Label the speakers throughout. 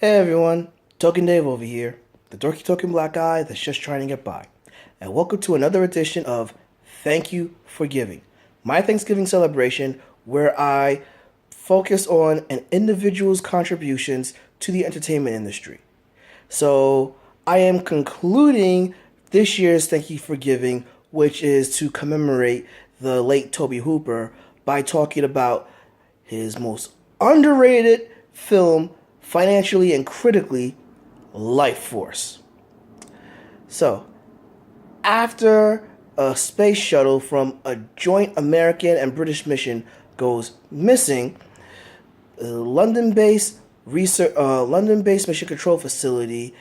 Speaker 1: Hey everyone, Token Dave over here, the dorky token black guy that's just trying to get by. And welcome to another edition of Thank You for Giving, my Thanksgiving celebration where I focus on an individual's contributions to the entertainment industry. So I am concluding this year's Thank You for Giving, which is to commemorate the late Tobe Hooper by talking about his most underrated film financially and critically, Lifeforce. So, after a space shuttle from a joint American and British mission goes missing, the London-based mission control facility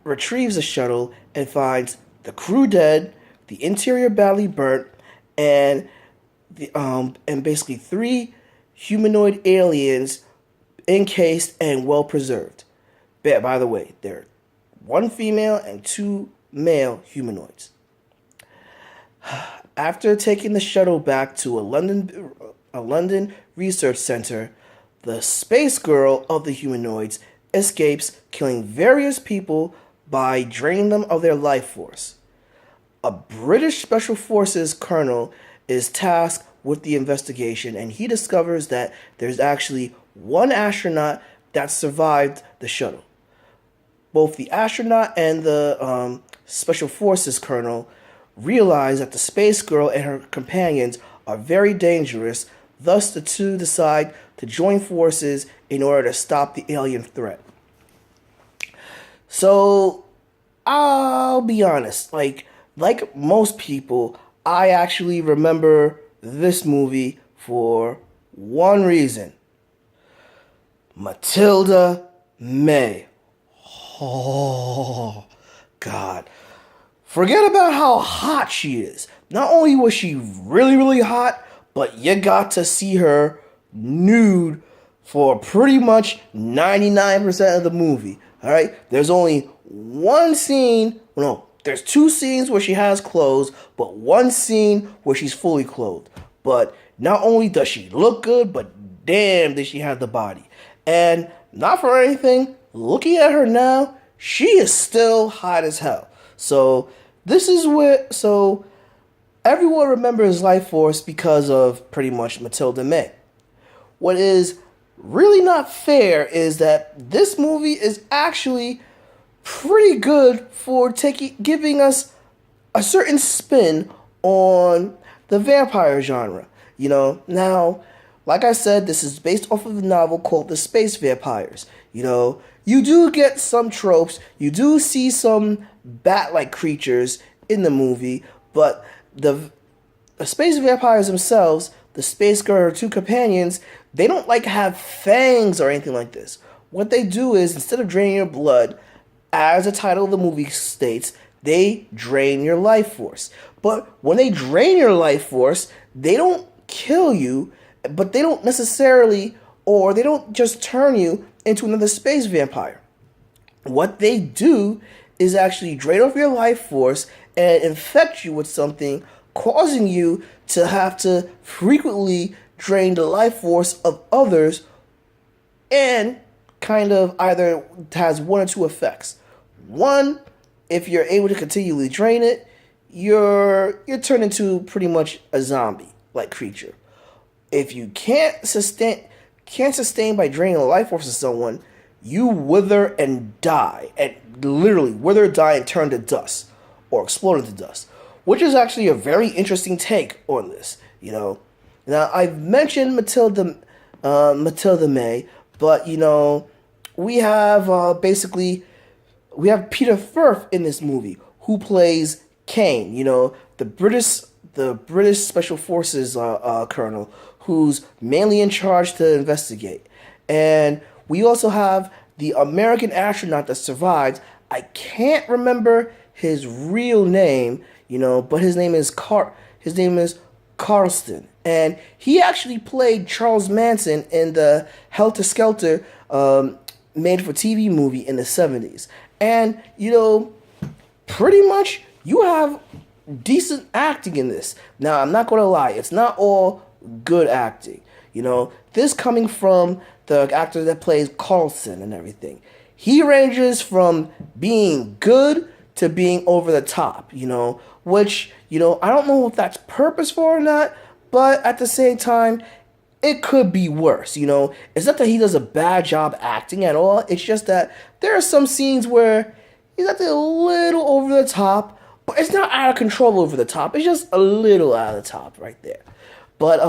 Speaker 1: retrieves the shuttle and finds the crew dead, the interior badly burnt, and basically three humanoid aliens encased and well preserved. By the way, there are one female and two male humanoids. After taking the shuttle back to a London research center, the space girl of the humanoids escapes, killing various people by draining them of their life force. A British Special Forces colonel is tasked with the investigation, and he discovers that there's actually one astronaut that survived the shuttle. Both the astronaut and the Special Forces colonel realize that the space girl and her companions are very dangerous, thus the two decide to join forces in order to stop the alien threat. So, I'll be honest, like most people, I actually remember this movie for one reason. Mathilda May. Oh, God. Forget about how hot she is. Not only was she really, really hot, but you got to see her nude for pretty much 99% of the movie. All right? There's only one scene, no, there's two scenes where she has clothes, but one scene where she's fully clothed. But not only does she look good, but damn, does she have the body. And not for anything, looking at her now, she is still hot as hell. So everyone remembers Lifeforce because of pretty much Mathilda May. What is really not fair is that this movie is actually pretty good for giving us a certain spin on the vampire genre. Now, like I said, this is based off of a novel called The Space Vampires. You do get some tropes, you do see some bat-like creatures in the movie, but the space vampires themselves, the space girl and her two companions, they don't have fangs or anything like this. What they do is, instead of draining your blood, as the title of the movie states, they drain your life force. But when they drain your life force, they don't kill you, but they don't necessarily, or they don't just turn you into another space vampire. What they do is actually drain off your life force and infect you with something, causing you to have to frequently drain the life force of others, and kind of either has one or two effects. One, if you're able to continually drain it, you're turned into pretty much a zombie-like creature. If you can't sustain by draining the life force of someone, you wither and die, and literally wither, die, and turn to dust, or explode into dust, which is actually a very interesting take on this. Now I've mentioned Mathilda May, but we have we have Peter Firth in this movie, who plays Kane. The British Special Forces colonel, who's mainly in charge to investigate. And we also have the American astronaut that survived. I can't remember his real name, but his name is Carlston. And he actually played Charles Manson in the Helter Skelter made-for-TV movie in the 70s. And, pretty much you have decent acting in this. Now, I'm not going to lie, it's not all good acting. This coming from the actor that plays Carlson and everything. He ranges from being good to being over the top, which, I don't know if that's purposeful or not, but at the same time, it could be worse, It's not that he does a bad job acting at all. It's just that there are some scenes where he's acting a little over the top, but it's not out of control over the top. It's just a little out of the top right there. But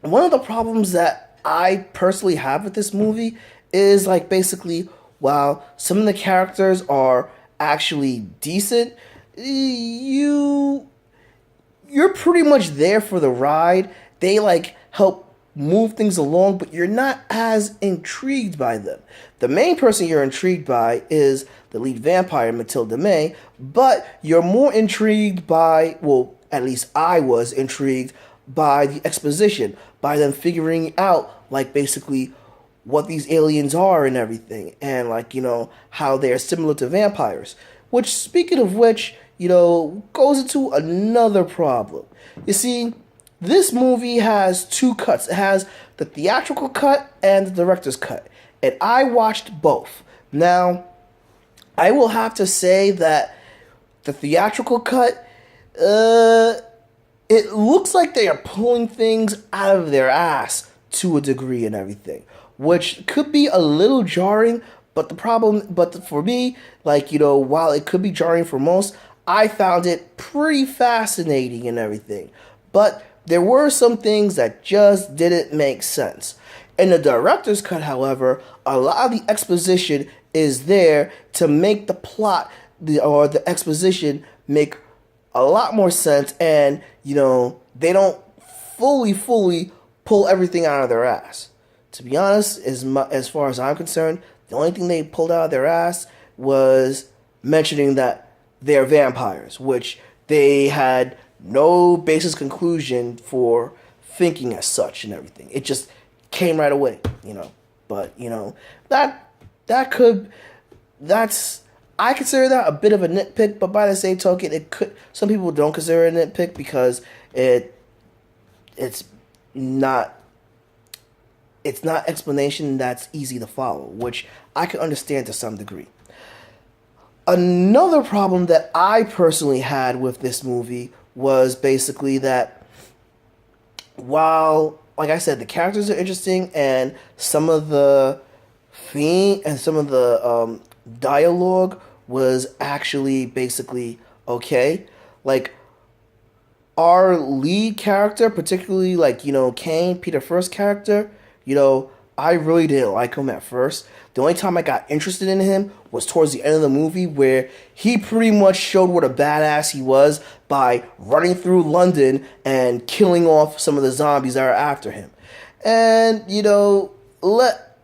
Speaker 1: one of the problems that I personally have with this movie is like basically while some of the characters are actually decent, you're pretty much there for the ride. They like help move things along, but you're not as intrigued by them. The main person you're intrigued by is the lead vampire, Mathilda May, but you're more intrigued by, well, at least I was intrigued by the exposition, by them figuring out, like, basically what these aliens are and everything, and, like, how they're similar to vampires. Which, speaking of which, goes into another problem. You see, this movie has two cuts. It has the theatrical cut and the director's cut. And I watched both. Now, I will have to say that the theatrical cut, it looks like they are pulling things out of their ass to a degree and everything, which could be a little jarring, but for me, like, while it could be jarring for most, I found it pretty fascinating and everything. But there were some things that just didn't make sense. In the director's cut, however, a lot of the exposition is there to make the plot or the exposition make a lot more sense, and they don't fully pull everything out of their ass. To be honest, as far as I'm concerned, the only thing they pulled out of their ass was mentioning that they're vampires, which they had no basis conclusion for thinking as such and everything. It just came right away, But I consider that a bit of a nitpick, but by the same token, some people don't consider it a nitpick because it's not explanation that's easy to follow, which I can understand to some degree. Another problem that I personally had with this movie was basically that while, like I said, the characters are interesting and some of the theme and some of the dialogue was actually basically okay. Like, our lead character, particularly like, Kane, Peter First's character, I really didn't like him at first. The only time I got interested in him was towards the end of the movie, where he pretty much showed what a badass he was by running through London and killing off some of the zombies that are after him. And,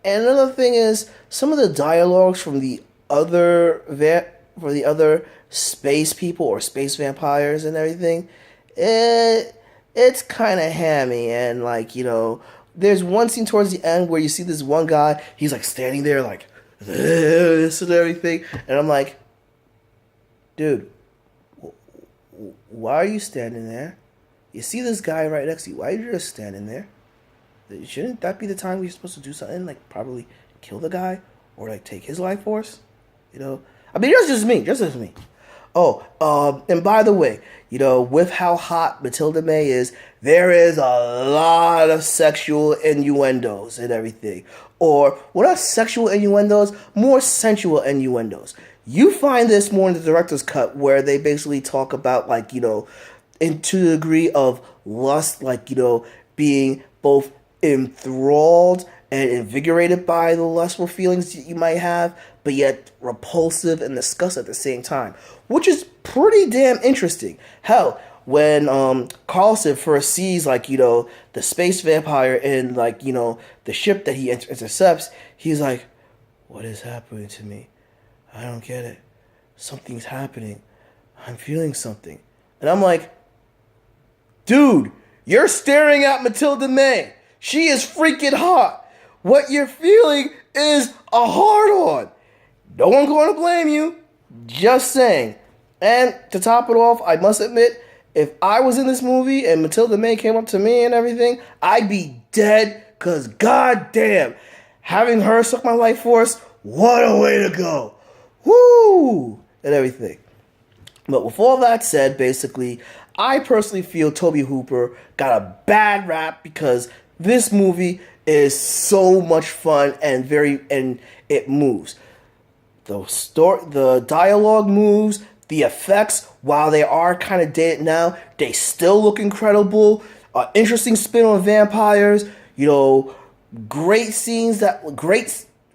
Speaker 1: another thing is, some of the dialogues from the other space people or space vampires and everything, it's kind of hammy, and like, there's one scene towards the end where you see this one guy, he's like standing there like this and everything, and I'm like, dude, why are you standing there? You see this guy right next to you, why are you just standing there? Shouldn't that be the time we're supposed to do something, like probably kill the guy or like take his life force? I mean, that's just me. Oh, and by the way, with how hot Mathilda May is, there is a lot of sexual innuendos and everything. Or, well, not sexual innuendos, more sensual innuendos. You find this more in the director's cut, where they basically talk about, like, to the degree of lust, like, being both enthralled and invigorated by the lustful feelings you might have, but yet repulsive and disgust at the same time, which is pretty damn interesting. Hell, when Carlson first sees, like, the space vampire in, like, the ship that he intercepts, he's like, what is happening to me? I don't get it. Something's happening. I'm feeling something. And I'm like, dude, you're staring at Mathilda May. She is freaking hot. What you're feeling is a hard-on. No one's going to blame you. Just saying. And to top it off, I must admit, if I was in this movie and Mathilda May came up to me and everything, I'd be dead Because goddamn, having her suck my life force, what a way to go. Woo! And everything. But with all that said, basically, I personally feel Tobe Hooper got a bad rap because this movie is so much fun and it moves. The dialogue moves, the effects, while they are kind of dated now, they still look incredible. Interesting spin on vampires, great scenes I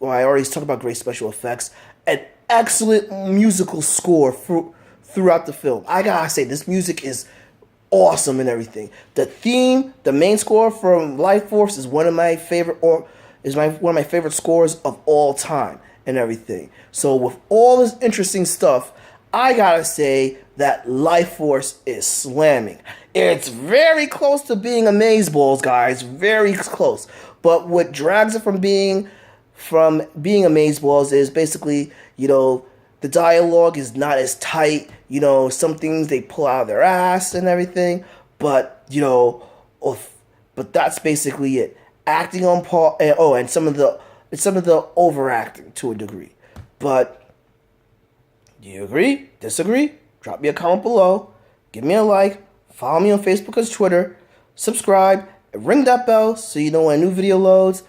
Speaker 1: already talked about great special effects, an excellent musical score throughout the film. I gotta say, this music is awesome and everything. The main score from Lifeforce is one of my favorite scores of all time and everything. So with all this interesting stuff, I gotta say that Lifeforce is slamming. It's very close to being Amazeballs, guys. Very close. But what drags it from being Amazeballs is basically, the dialogue is not as tight. Some things they pull out of their ass and everything. But, but that's basically it. Acting on par, and some of the overacting to a degree. But do you agree? Disagree? Drop me a comment below. Give me a like. Follow me on Facebook and Twitter. Subscribe. And ring that bell so you know when a new video loads.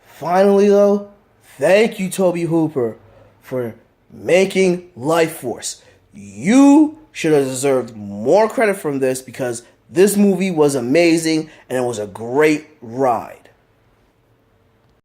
Speaker 1: Finally, though, thank you, Tobe Hooper, for making Lifeforce. You should have deserved more credit from this because this movie was amazing and it was a great ride.